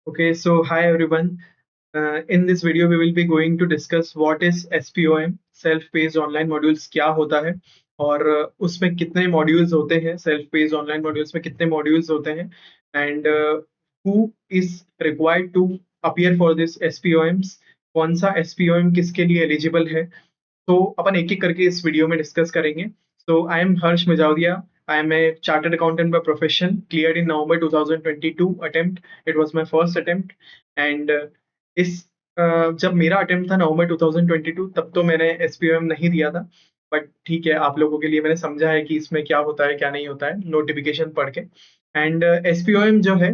Okay, so hi everyone. In this video, we will be going to discuss what is SPOM, Self-Paced Online Modules क्या होता है और उसमें कितने modules होते हैं, सेल्फ पेस्ड ऑनलाइन मॉड्यूल्स में कितने मॉड्यूल्स होते हैं and who is required to appear for this SPOMs, कौन सा SPOM किसके लिए एलिजिबल है। तो अपन एक एक करके इस वीडियो में डिस्कस करेंगे। So I am Harsh Mijawaria. I am a chartered accountant by profession, cleared in November 2022 attempt. It was my first attempt and इस जब मेरा अटेम्प्ट था नवंबर 2022, तब तो मैंने एसपीओएम नहीं दिया था। बट ठीक है, आप लोगों के लिए मैंने समझा है कि इसमें क्या होता है क्या नहीं होता है, नोटिफिकेशन पढ़ के। एंड एसपीओएम जो है,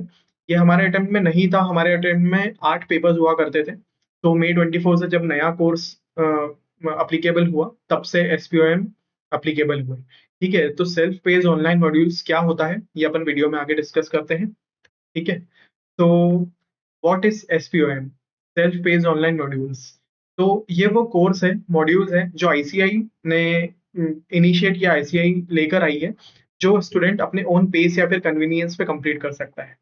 ये हमारे अटेम्प्ट में नहीं था। हमारे अटेम्प्ट में 8 पेपर्स हुआ करते थे। तो मई 24 से जब नया कोर्स अप्लीकेबल हुआ, तब से एसपीओएम अप्लीकेबल हुए। ठीक है, तो सेल्फ पेज ऑनलाइन मॉड्यूल्स क्या होता है ये अपन वीडियो में आगे डिस्कस करते हैं। ठीक है, तो what is SPOM, self page online modules. तो ये वो कोर्स है, मॉड्यूल्स है जो आईसीआई ने इनिशिएट किया, आईसीआई लेकर आई है, जो स्टूडेंट अपने ओन पेस या फिर कन्वीनियंस पे कंप्लीट कर सकता है।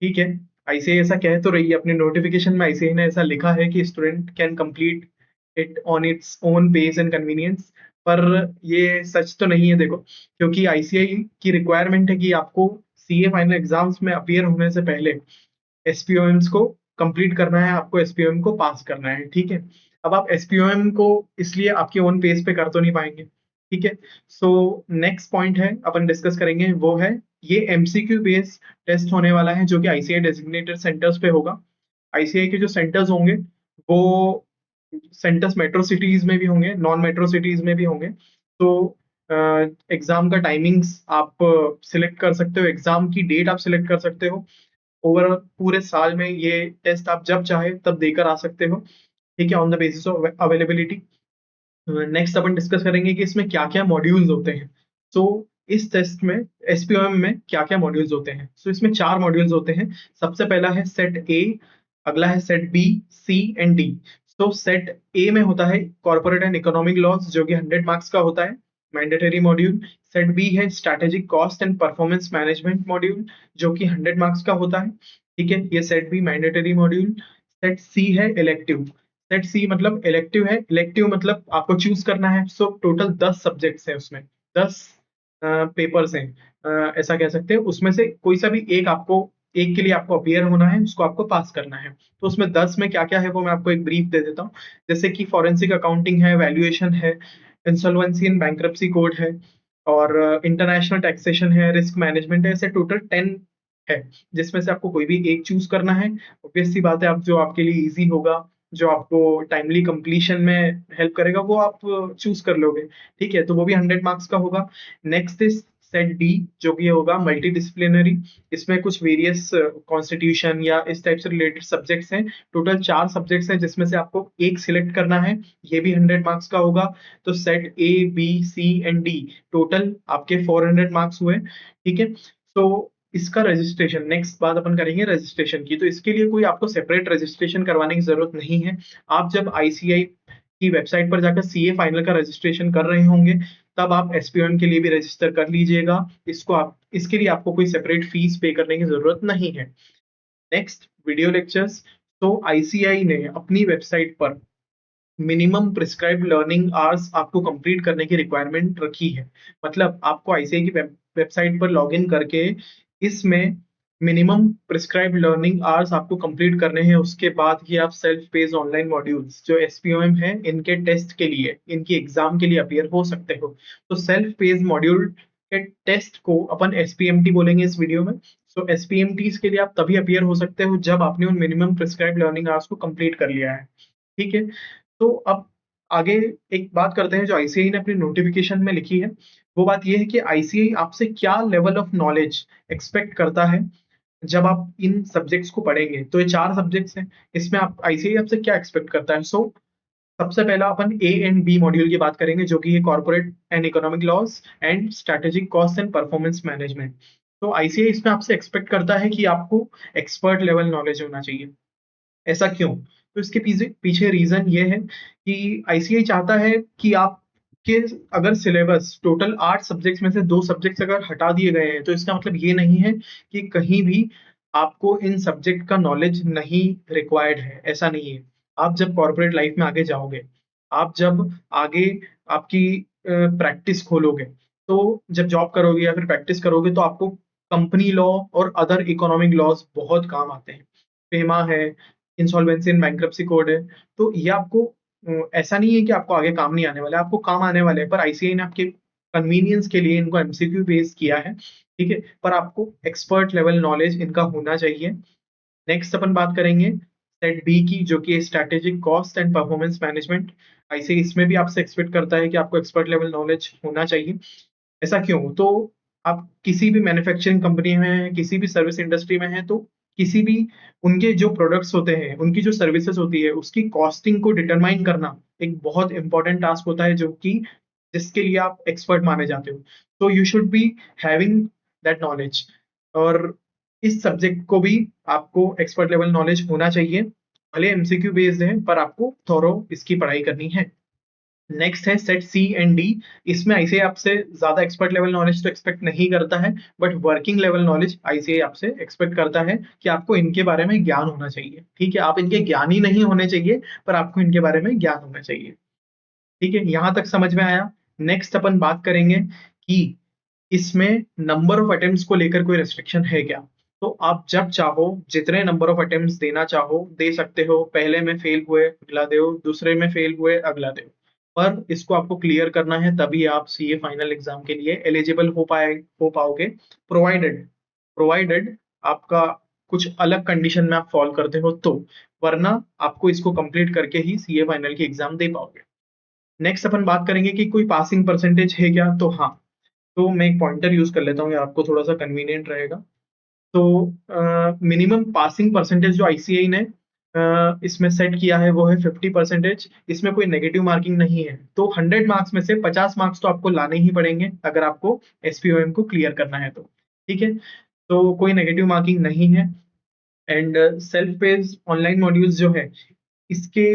ठीक है, आईसीआई ऐसा कह तो रही है अपने नोटिफिकेशन में, आईसीआई ने ऐसा लिखा है कि student can complete it on its own pace and convenience. पर ये सच तो नहीं है, देखो, क्योंकि आईसीआई की रिक्वायरमेंट है कि आपको सीए फाइनल एग्जाम्स में अपियर होने से पहले एसपीओएम्स को कंप्लीट करना है, आपको एसपीओएम को पास करना है। ठीक है, अब आप एसपीओएम को इसलिए आपके ओन पेस पे कर तो नहीं पाएंगे। ठीक है, सो नेक्स्ट पॉइंट है अपन डिस्कस करेंगे, वो है ये एमसीक्यू बेस्ड टेस्ट होने वाला है, जो कि आईसीआई डेजिग्नेटेड सेंटर्स पे होगा। आईसीआई के जो सेंटर्स होंगे, वो सेंटर्स मेट्रो सिटीज में भी होंगे, नॉन मेट्रो सिटीज में भी होंगे। तो एग्जाम का टाइमिंग्स आप सिलेक्ट कर सकते हो, एग्जाम की डेट आप सिलेक्ट कर सकते हो। ओवर पूरे साल में ये टेस्ट आप जब चाहे तब देकर आ सकते हो। ठीक है, on the basis of availability. Next upon discuss करेंगे कि इसमें क्या क्या मॉड्यूल्स होते हैं। सो इस टेस्ट में, एसपीओएम में क्या क्या मॉड्यूल्स होते हैं। सो इसमें 4 मॉड्यूल्स होते हैं। सबसे पहला है सेट ए, अगला है set B, C and D. तो सेट ए में होता है कॉर्पोरेट एंड इकोनॉमिक लॉस, जो कि 100 मार्क्स का होता है, मैंडेटरी मॉड्यूल। सेट बी है strategic cost and performance management module, जो कि 100 मार्क्स का होता है। ठीक है, ये set B mandatory module. Set C है इलेक्टिव। सेट सी मतलब इलेक्टिव है, इलेक्टिव मतलब आपको चूज करना है। सो टोटल 10 सब्जेक्ट्स हैं उसमें, 10 पेपर्स हैं। ऐसा कह सकते हैं, उसमें से कोई सा भी एक आपको, एक के लिए आपको अपियर होना है, उसको आपको पास करना है। तो उसमें 10 में क्या क्या है वो मैं आपको एक ब्रीफ दे देता हूँ। जैसे कि फॉरेंसिक अकाउंटिंग है, वैल्यूएशन है, इंसॉल्वेंसी एंड बैंक्रप्सी कोड है, और इंटरनेशनल टैक्सेशन है, रिस्क मैनेजमेंट है। ऐसे टोटल 10 है, जिसमें से आपको कोई भी एक चूज करना है। ऑब्वियस सी बात है, आप जो आपके लिए इजी होगा, जो आपको टाइमली कंप्लीशन में हेल्प करेगा, वो आप चूज कर लोगे। ठीक है, तो वो भी 100 मार्क्स का होगा। नेक्स्ट इज सेट डी, जो कि होगा मल्टी डिसिप्लिनरी। इसमें कुछ वेरियस कॉन्स्टिट्यूशन या इस टाइप से रिलेटेड सब्जेक्ट्स हैं। टोटल 4 सब्जेक्ट्स हैं, जिसमें से आपको एक सिलेक्ट करना है, ये भी 100 मार्क्स का होगा। तो set A, B, C and D, total आपके 400 मार्क्स हुए। ठीक है, तो इसका रजिस्ट्रेशन, नेक्स्ट बात अपन करेंगे रजिस्ट्रेशन की। तो इसके लिए कोई आपको सेपरेट रजिस्ट्रेशन करवाने की जरूरत नहीं है। आप जब आईसीआई की वेबसाइट पर जाकर सीए फाइनल का रजिस्ट्रेशन कर रहे होंगे, तब आप एसपीओएम के लिए भी रजिस्टर कर लीजिएगा। इसको आप, इसके लिए आपको कोई सेपरेट फीस पे करने की जरूरत नहीं है। Next, video lectures. तो आईसीआई ने अपनी वेबसाइट पर मिनिमम प्रिस्क्राइब्ड लर्निंग आवर्स आपको कंप्लीट करने की रिक्वायरमेंट रखी है। मतलब आपको आईसीआई की वेबसाइट पर लॉग इन करके इसमें मिनिमम प्रिस्क्राइब्ड लर्निंग आवर्स आपको कंप्लीट करने हैं। उसके बाद ही आप सेल्फ पेज ऑनलाइन मॉड्यूल्स जो एसपीओएम है, इनके टेस्ट के लिए, इनकी एग्जाम के लिए अपियर हो सकते हो। तो सेल्फ पेज मॉड्यूल के टेस्ट को अपन एसपीएमटी बोलेंगे इस वीडियो में। सो एसपीएमटी के लिए आप तभी अपियर हो सकते हो जब आपने उन मिनिमम प्रिस्क्राइब्ड लर्निंग आवर्स को कंप्लीट कर लिया है। ठीक है, तो अब आगे एक बात करते हैं जो आईसीआई ने अपनी नोटिफिकेशन में लिखी है। वो बात यह है कि आईसीआई आपसे क्या लेवल ऑफ नॉलेज एक्सपेक्ट करता है जब आप इन सब्जेक्ट्स को पढ़ेंगे। तो ये 4 सब्जेक्ट्स हैं, इसमें आप आईसीआई आपसे क्या एक्सपेक्ट करता है। सो सबसे पहला अपन ए एंड बी मॉड्यूल की बात करेंगे, जो कि है corporate and economic loss and strategic cost and performance management. तो आईसीआई इसमें आपसे एक्सपेक्ट करता है कि आपको एक्सपर्ट लेवल नॉलेज होना चाहिए। ऐसा क्यों? तो इसके पीछे पीछे रीजन ये है कि आईसीआई चाहता है कि आपके, अगर सिलेबस टोटल 8 सब्जेक्ट्स में से 2 सब्जेक्ट्स अगर हटा दिए गए हैं, तो इसका मतलब ये नहीं है कि कहीं भी आपको इन सब्जेक्ट का नॉलेज नहीं रिक्वायर्ड है, ऐसा नहीं है। आप जब कॉर्पोरेट लाइफ में आगे जाओगे, आप जब आगे आपकी प्रैक्टिस खोलोगे, तो जब जॉब करोगे या फिर प्रैक्टिस करोगे तो आपको कंपनी लॉ और अदर इकोनॉमिक लॉज बहुत काम आते हैं। फेमा है, इंसॉल्वेंसी एंड बैंक्रप्सी कोड है, तो ये आपको ऐसा नहीं है कि आपको आगे काम नहीं आने वाला है, आपको काम आने वाले हैं, पर आईसीएआई ने आपके कन्वीनियंस के लिए इनको एमसीक्यू बेस किया है, ठीक है? पर आपको एक्सपर्ट लेवल नॉलेज इनका होना चाहिए। नेक्स्ट अपन बात करेंगे सेट बी की, जो कि strategic cost and performance management. ऐसे इसमें भी आपसे एक्सपेक्ट करता है कि आपको एक्सपर्ट लेवल नॉलेज होना चाहिए। ऐसा क्यों? तो आप किसी भी मैन्युफैक्चरिंग कंपनी में हैं, किसी भी सर्विस इंडस्ट्री में हैं, तो किसी भी उनके जो प्रोडक्ट्स होते हैं, उनकी जो सर्विसेज होती है, उसकी कॉस्टिंग को डिटरमाइन करना एक बहुत इंपॉर्टेंट टास्क होता है, जो कि जिसके लिए आप एक्सपर्ट माने जाते हो। तो you should be having that knowledge, और इस सब्जेक्ट को भी आपको एक्सपर्ट लेवल नॉलेज होना चाहिए। भले एमसीक्यू बेस्ड है, पर आपको थोरो इसकी पढ़ाई करनी है। नेक्स्ट है सेट सी एंड डी। इसमें आईसीआई आपसे ज्यादा एक्सपर्ट लेवल नॉलेज तो एक्सपेक्ट नहीं करता है, but working level knowledge ICI आपसे एक्सपेक्ट करता है कि आपको इनके बारे में ज्ञान होना चाहिए, ठीक है? आप इनके ज्ञानी नहीं होने चाहिए, पर आपको इनके बारे में ज्ञान होना चाहिए, ठीक है? यहां तक समझ में आया? नेक्स्ट अपन बात करेंगे कि इसमें नंबर ऑफ अटेम्प्ट्स को लेकर कोई रेस्ट्रिक्शन है क्या? तो आप जब चाहो जितने नंबर ऑफ अटेम्प्ट्स देना चाहो दे सकते हो। पहले में फेल हुए अगला दो, दूसरे में फेल हुए अगला दो, पर इसको आपको क्लियर करना है, तभी आप सीए फाइनल एग्जाम के लिए एलिजिबल हो पाओगे। प्रोवाइडेड प्रोवाइडेड आपका कुछ अलग कंडीशन में आप फॉल करते हो तो, वरना आपको इसको कंप्लीट करके ही सीए फाइनल की एग्जाम दे पाओगे। नेक्स्ट अपन बात करेंगे कि कोई पासिंग परसेंटेज है क्या? तो हाँ, तो मैं एक पॉइंटर यूज कर लेता हूँ, ये आपको थोड़ा सा कन्वीनियंट रहेगा। तो मिनिमम पासिंग परसेंटेज जो आईसीआई ने इसमें सेट किया है वो है 50%। इसमें कोई नेगेटिव मार्किंग नहीं है, तो 100 मार्क्स में से 50 मार्क्स तो आपको लाने ही पड़ेंगे अगर आपको एसपीओएम को क्लियर करना है तो, ठीक है? तो कोई नेगेटिव मार्किंग नहीं है। And self page online modules जो है, इसके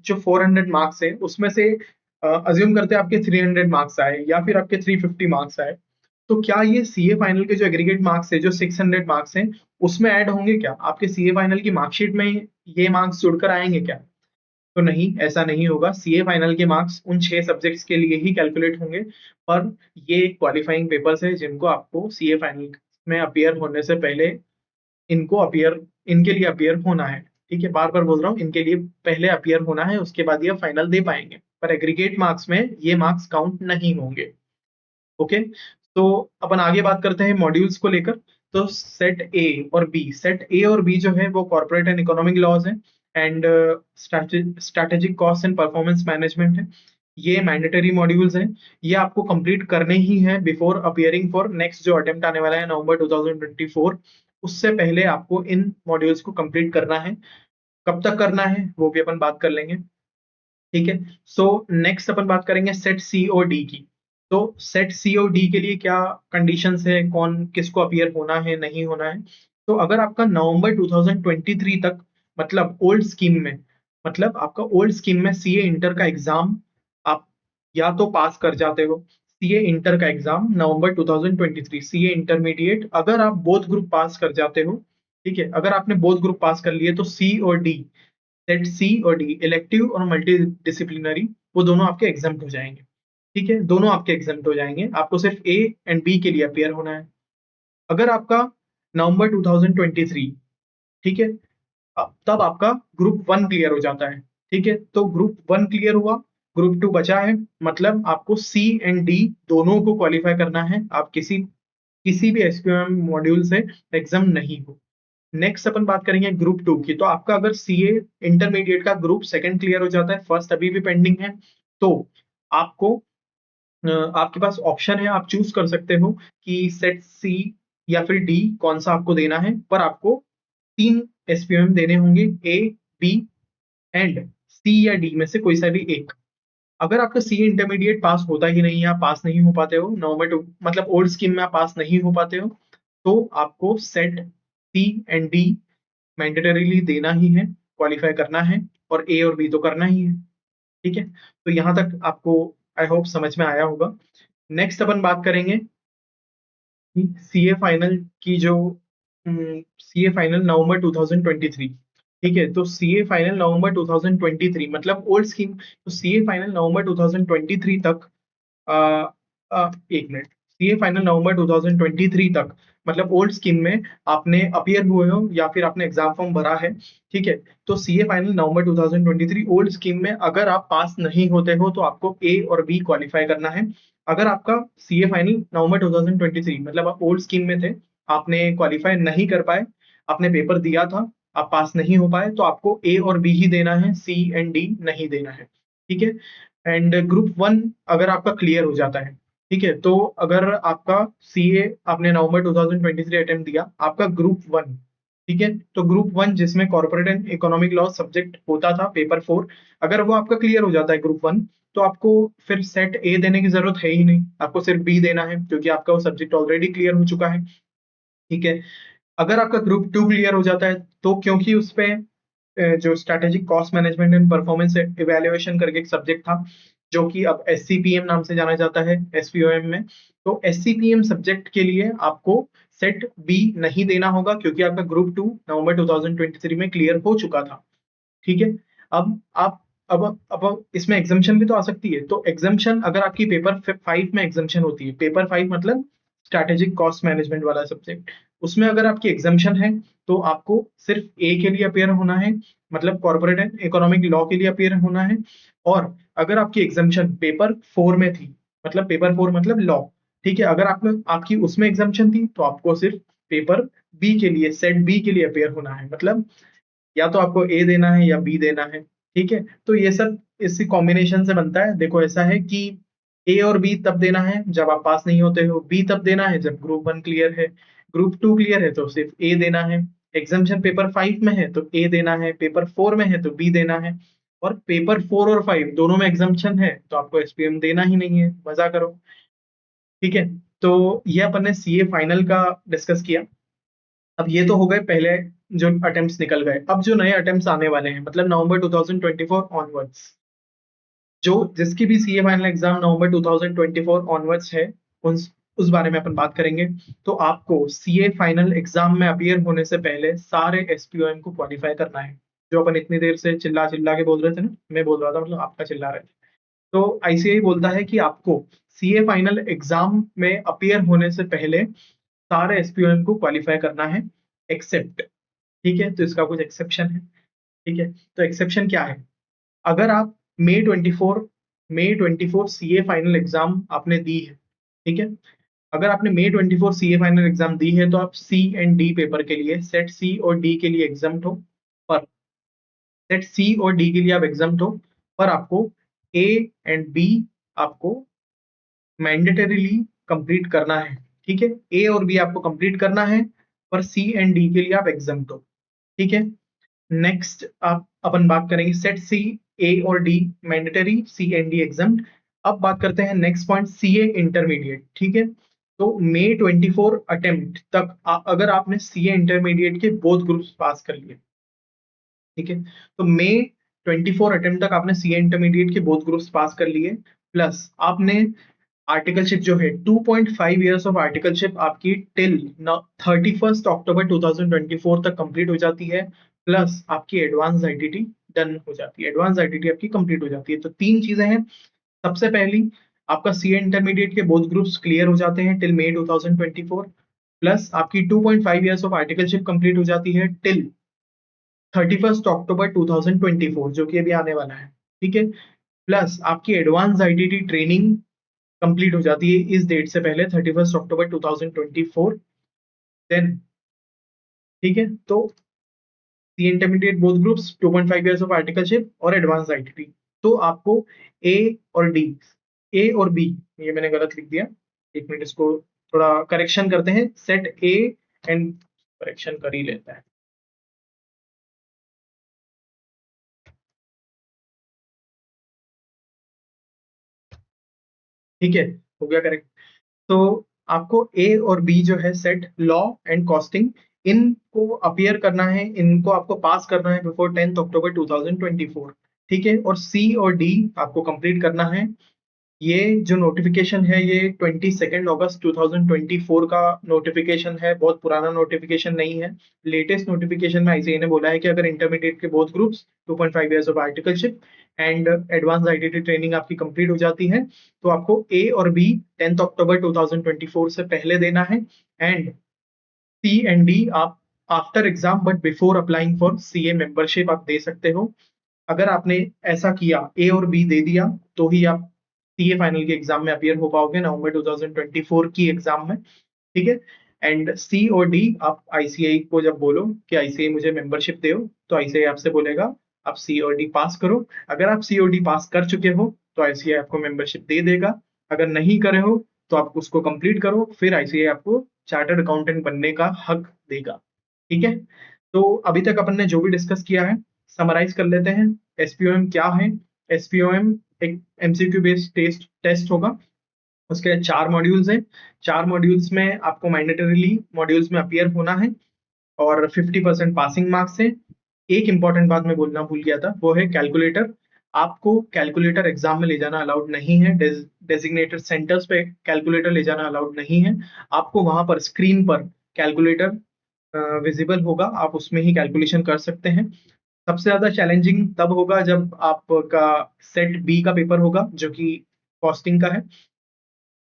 जो 400 मार्क्स है उसमें से अज्यूम करते हैं आपके 300 मार्क्स आए या फिर आपके 350 मार्क्स आए, तो क्या ये सीए फाइनल के जो एग्रीगेट मार्क्स है, जो 600 मार्क्स हैं, उसमें ऐड होंगे क्या? आपके सीए फाइनल की मार्कशीट में ये मार्क्स जुड़कर आएंगे क्या? तो नहीं, ऐसा नहीं होगा। सीए फाइनल के मार्क्स उन 6 सब्जेक्ट्स के लिए ही कैलकुलेट होंगे, पर ये क्वालिफाइंग पेपर्स है जिनको आपको सीए फाइनल में अपियर होने से पहले इनको अपियर इनके लिए अपियर होना है, ठीक है? बार बार बोल रहा हूँ, इनके लिए पहले अपियर होना है, उसके बाद ये फाइनल दे पाएंगे, पर एग्रीगेट मार्क्स में ये मार्क्स काउंट नहीं होंगे। ओके, तो अपन आगे बात करते हैं मॉड्यूल्स को लेकर। तो सेट ए और बी जो है वो कॉर्पोरेट एंड इकोनॉमिक लॉज है, and strategic cost and performance management है। ये मैंडेटरी मॉड्यूल्स हैं, ये आपको कंप्लीट करने ही है बिफोर अपियरिंग फॉर नेक्स्ट जो अटेम्प्ट आने वाला है नवंबर 2024। उससे पहले आपको इन मॉड्यूल्स को कंप्लीट करना है। कब तक करना है वो भी अपन बात कर लेंगे, ठीक है? सो नेक्स्ट अपन बात करेंगे सेट सी और डी की। तो सेट सी और डी के लिए क्या कंडीशंस है, कौन किसको अपियर होना है नहीं होना है? तो अगर आपका नवंबर 2023 तक, मतलब ओल्ड स्कीम में, मतलब आपका ओल्ड स्कीम में सीए इंटर का एग्जाम आप या तो पास कर जाते हो, सीए इंटर का एग्जाम नवंबर 2023, सीए इंटरमीडिएट अगर आप बोथ ग्रुप पास कर जाते हो, ठीक है? अगर आपने बोथ ग्रुप पास कर लिए तो सी और डी, सेट सी और डी, इलेक्टिव और मल्टी डिसिप्लिनरी, वो दोनों आपके एग्जाम्प्ट हो जाएंगे, ठीक है? दोनों आपके एग्जाम्प्ट हो जाएंगे, आपको सिर्फ ए एंड बी के लिए अपियर होना है। अगर आपका नवंबर 2023, ठीक है, तब आपका ग्रुप वन क्लियर हो जाता है, ठीक है? तो ग्रुप वन क्लियर हुआ, ग्रुप टू बचा है, मतलब आपको सी एंड डी दोनों को क्वालिफाई करना है। आप किसी किसी भी एसक्यूएम मॉड्यूल से एग्जाम नहीं हो। नेक्स्ट अपन बात करेंगे ग्रुप टू की। तो आपका अगर सीए इंटरमीडिएट का ग्रुप सेकंड क्लियर हो जाता है, फर्स्ट अभी भी पेंडिंग है, तो आपको आपके पास ऑप्शन है, आप चूज कर सकते हो कि सेट सी या फिर डी कौन सा आपको देना है, पर आपको 3 एसपीएम देने होंगे, ए, बी एंड सी या डी में से कोई सा भी एक। अगर आपका सी इंटरमीडिएट पास होता ही नहीं है, आप पास नहीं हो पाते हो नवंबर टू, मतलब ओल्ड स्कीम में आप पास नहीं हो पाते हो, तो आपको set C and D mandatorily देना ही है, क्वालिफाई करना है, और ए और बी तो करना ही है, ठीक है? तो यहां तक आपको आई होप समझ में आया होगा। नेक्स्ट अपन बात करेंगे सीए फाइनल की जो सीए फाइनल नवंबर 2023। ठीक है, तो सीए फाइनल नवंबर 2023 मतलब ओल्ड स्कीम। तो सीए फाइनल नवंबर 2023 तक, आ, एक मिनट, सीए फाइनल नवंबर 2023 तक मतलब ओल्ड स्कीम में आपने अपियर हुए हो या फिर आपने एग्जाम फॉर्म भरा है। ठीक है, तो सीए फाइनल नवंबर 2023 ओल्ड स्कीम में अगर आप पास नहीं होते हो तो आपको ए और बी क्वालिफाई करना है। अगर आपका सीए फाइनल नवंबर 2023 मतलब आप ओल्ड स्कीम में थे, आपने क्वालिफाई नहीं कर पाए, आपने पेपर दिया था, आप पास नहीं हो पाए, तो आपको ए और बी ही देना है, सी एंड डी नहीं देना है। ठीक है, एंड ग्रुप वन अगर आपका क्लियर हो जाता है, ठीक है, तो अगर आपका सीए आपने नवंबर 2023 अटेम्प्ट दिया, आपका ग्रुप वन, ठीक है, तो ग्रुप वन जिसमें corporate and economic law subject होता था पेपर 4, अगर वो आपका क्लियर हो जाता है ग्रुप वन, तो आपको फिर सेट ए देने की जरूरत है ही नहीं, आपको सिर्फ बी देना है क्योंकि आपका वो सब्जेक्ट ऑलरेडी क्लियर हो चुका है। ठीक है, अगर आपका ग्रुप टू क्लियर हो जाता है, तो क्योंकि उस पे जो strategic cost management and performance evaluation करके एक सब्जेक्ट था, जो कि अब एससीपीएम नाम से जाना जाता है एसपीओएम में, तो एससीपीएम सब्जेक्ट के लिए आपको सेट बी नहीं देना होगा क्योंकि आपका ग्रुप टू नवंबर 2023 में क्लियर हो चुका था। ठीक है, अब आप अब इसमें एग्जाम्शन भी तो आ सकती है। तो एग्जाम्शन अगर आपकी पेपर 5 में एग्जाम्शन होती है, पेपर 5 मतलब स्ट्रैटेजिक कॉस्ट मैनेजमेंट वाला सब्जेक्ट, उसमें अगर आपकी एग्जाम्शन है तो आपको सिर्फ ए के लिए अपेयर होना है, मतलब कॉर्पोरेट एंड इकोनॉमिक लॉ के लिए अपेयर होना है। और अगर आपकी एग्जाम्शन पेपर 4 में थी, मतलब पेपर 4 मतलब लॉ, ठीक है, अगर आपकी उसमें एग्जाम्शन थी तो आपको सिर्फ पेपर बी के लिए, सेट बी के लिए अपेयर होना है, मतलब या तो आपको ए देना है या बी देना है। ठीक है, तो ये सब इसी कॉम्बिनेशन से बनता है। देखो ऐसा है कि ए और बी तब देना है जब आप पास नहीं होते हो, बी तब देना है जब ग्रुप वन क्लियर है, ग्रुप टू क्लियर है तो सिर्फ ए देना है, एग्जाम्शन पेपर 5 में है तो ए देना है, पेपर 4 में है तो बी देना है, और पेपर 4 और 5 दोनों में एग्जाम्शन है तो आपको एसपीएम देना ही नहीं है, मजा करो। ठीक है, तो ये अपन ने सीए फाइनल का डिस्कस किया। अब ये तो हो गए पहले जो अटेम्प्ट्स निकल गए, अब जो नए अटेम्प्ट्स आने वाले हैं मतलब नवंबर 2024 ऑनवर्ड्स, जो जिसकी भी सीए फाइनल एग्जाम नवंबर 2024 ऑनवर्ड्स है, उस बारे में अपन बात करेंगे। तो आपको सीए फाइनल एग्जाम में अपियर होने से पहले सारे एसपीओएम को क्वालिफाई करना है। जो अपन इतनी देर से चिल्ला चिल्ला के बोल रहे थे ना, मैं बोल रहा था मतलब आपका चिल्ला रहे थे, तो आईसीएआई बोलता है कि आपको सीए फाइनल एग्जाम में अपियर होने से पहले सारे एसपीओएम को क्वालिफाई करना है, एक्सेप्ट, ठीक है, तो इसका कुछ एक्सेप्शन है। ठीक है, तो एक्सेप्शन क्या है, अगर आप मई 24 सीए फाइनल एग्जाम आपने दी है, ठीक है, अगर आपने मई 24 सीए फाइनल एग्जाम दी है तो आप सी एंड डी पेपर के लिए, सेट सी और डी के लिए एग्जाम हो, पर सेट सी और डी के लिए आप एग्जाम हो, पर आपको ए एंड बी आपको मैंडेटरीली कंप्लीट करना है। ठीक है, ए और बी आपको कंप्लीट करना है, पर सी एंड डी के लिए आप एग्जाम हो। ठीक है, नेक्स्ट आप अपन बात करेंगे सेट सी, ए और D mandatory, C and D exam. अब बात करते हैं नेक्स्ट पॉइंट, सीए इंटरमीडिएट। ठीक है, तो मई 24 अटेम्प्ट तक अगर आपने सीए इंटरमीडिएट के बोथ ग्रुप्स पास कर लिए, ठीक है, तो मई 24 अटेम्प्ट तक आपने सीए इंटरमीडिएट के बोथ ग्रुप्स पास कर लिए, प्लस आपने आर्टिकलशिप जो है 2.5 ईयर्स ऑफ आर्टिकलशिप आपकी टिल 31 अक्टूबर 2024 तक कंप्लीट हो जाती है, प्लस आपकी एडवांस आईटीटी डन हो जाती है, एडवांस आईटीटी आपकी कंप्लीट हो जाती है। तो तीन चीजें हैं, सबसे पहली आपका सीए इंटरमीडिएट के बोथ ग्रुप्स क्लियर हो जाते हैं टिल मई 2024, प्लस आपकी 2.5 ईयर्स ऑफ आर्टिकलशिप कंप्लीट हो जाती है टिल 31 अक्टूबर 2024 जो कि अभी आने वाला है। ठीक है, प्लस आपकी एडवांस आईटीटी ट्रेनिंग कंप्लीट हो जाती है इस डेट से पहले 31 अक्टूबर 2024। देन ठीक है, तो C intermediate both groups 2.5 years of articleship और एडवांस आईटीटी, तो आपको ए और डी, ए और बी, ये मैंने गलत लिख दिया, एक मिनट इसको थोड़ा करेक्शन करते हैं, सेट ए एंड करेक्शन कर ही लेता है। ठीक है, हो गया करेक्ट। तो आपको ए और बी जो है सेट लॉ एंड कॉस्टिंग, इनको अपियर करना है, इनको आपको पास करना है बिफोर 10 अक्टूबर 2024। ठीक है, और सी और डी आपको कंप्लीट करना है ये जो नोटिफिकेशन है ये 22 अगस्त 2024 का नोटिफिकेशन है, बहुत पुराना नोटिफिकेशन नहीं है। लेटेस्ट नोटिफिकेशन में आईसीए ने बोला है कि अगर इंटरमीडिएट के both groups 2.5 years of articleship and advance ITT training आपकी कंप्लीट हो जाती है तो आपको ए और बी 10 अक्टूबर 2024 से पहले देना है, एंड सी एंड डी आप after exam but before applying for CA membership आप दे सकते हो। अगर आपने ऐसा किया, ए और बी दे दिया, तो ही आप सीए फाइनल के एग्जाम में अपियर हो पाओगे नवंबर 2024 की एग्जाम में। ठीक है। एंड सी और डी आप आईसीआई को जब बोलो कि आईसीआई मुझे मेंबरशिप दो, तो आईसीआई आपसे बोलेगा आप सी और डी पास करो। अगर आप सी और डी पास कर चुके हो तो आईसीआई आपको मेंबरशिप दे देगा। अगर नहीं करे हो तो आप उसको कंप्लीट करो, फिर आईसीआई आपको चार्टर्ड अकाउंटेंट बनने का हक देगा। ठीक है। तो अभी तक अपन ने जो भी डिस्कस किया है समराइज कर लेते हैं। एसपीओएम क्या है? एसपीओएम एक एमसीक्यू बेस्ड टेस्ट होगा। उसके 4 मॉड्यूल्स हैं। 4 मॉड्यूल्स में आपको मैंडेटरीली मॉड्यूल्स में अपियर होना है और 50% पासिंग मार्क्स है। एक इंपॉर्टेंट बात मैं बोलना भूल गया था, वो है कैलकुलेटर। आपको कैलकुलेटर एग्जाम में ले जाना अलाउड नहीं है। डेजिग्नेटेड सेंटर्स पे कैलकुलेटर ले जाना अलाउड नहीं है। आपको वहां पर स्क्रीन पर कैलकुलेटर विजिबल होगा, आप उसमें ही कैलकुलेशन कर सकते हैं। सबसे ज्यादा चैलेंजिंग तब होगा जब आपका सेट बी का पेपर होगा जो कि कॉस्टिंग का है।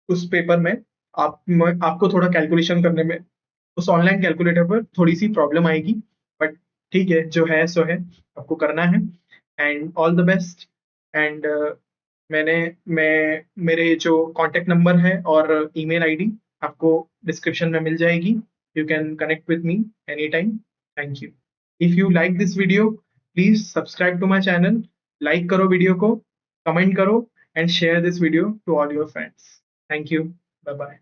उस पेपर में आपको थोड़ा कैलकुलेशन करने में उस ऑनलाइन कैलकुलेटर पर थोड़ी सी प्रॉब्लम आएगी, बट ठीक है, जो है सो है, आपको करना है। And all the best. And मैंने मैं मेरे जो कांटेक्ट नंबर है और ईमेल आईडी आपको डिस्क्रिप्शन में मिल जाएगी। You can connect with me any time. Thank you. If you like this video please subscribe to my channel, like करो वीडियो को, कमेंट करो and share this video to all your friends. Thank you. Bye bye.